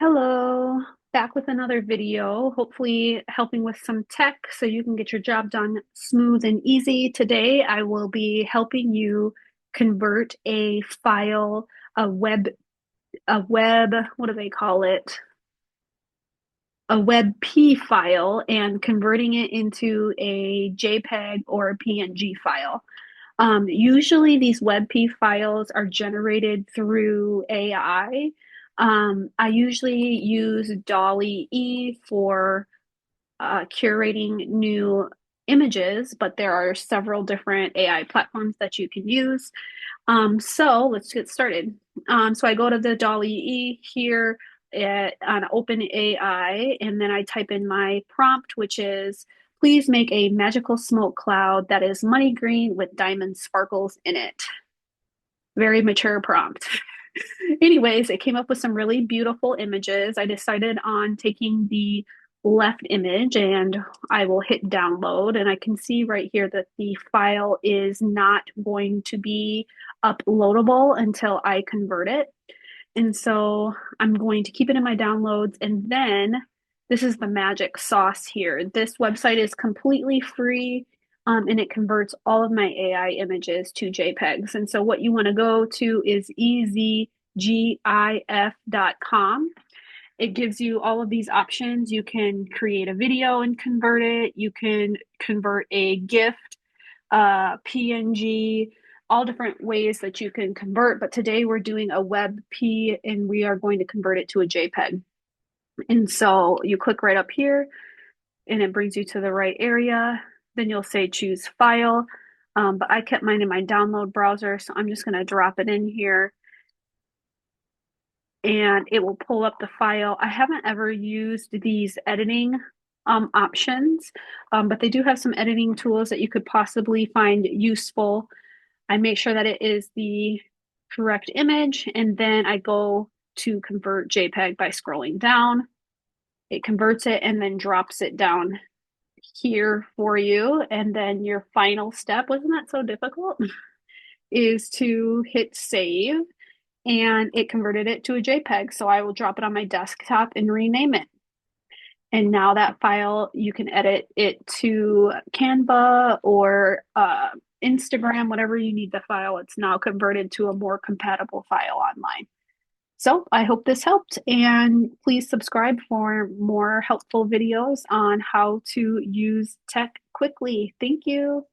Hello, back with another video, hopefully helping with some tech so you can get your job done smooth and easy. Today, I will be helping you convert a file, what do they call it? A WebP file and converting it into a JPEG or a PNG file. Usually these WebP files are generated through AI. I usually use Dolly E for curating new images, but there are several different AI platforms that you can use. So let's get started. So I go to the Dolly E here on OpenAI, and then I type in my prompt, which is please make a magical smoke cloud that is money green with diamond sparkles in it. Very mature prompt. Anyways, it came up with some really beautiful images. I decided on taking the left image and I will hit download. And I can see right here that the file is not going to be uploadable until I convert it. And so I'm going to keep it in my downloads. And then this is the magic sauce here. This website is completely free, and it converts all of my AI images to JPEGs. And so what you want to go to is ezgif.com. It gives you all of these options. You can create a video and convert it. You can convert a gift, PNG, all different ways that you can convert. But today we're doing a WebP and we are going to convert it to a JPEG. And so you click right up here and it brings you to the right area. Then you'll say choose file. But I kept mine in my download browser, so I'm just going to drop it in here and it will pull up the file. I haven't ever used these editing options, but they do have some editing tools that you could possibly find useful. I make sure that it is the correct image, and then I go to convert JPEG by scrolling down. It converts it and then drops it down here for you. And then your final step, wasn't that so difficult? Is to hit save, and it converted it to a JPEG. So I will drop it on my desktop and rename it. And now that file, you can edit it to Canva or Instagram, whatever you need the file. It's now converted to a more compatible file online. So I hope this helped, and please subscribe for more helpful videos on how to use tech quickly. Thank you.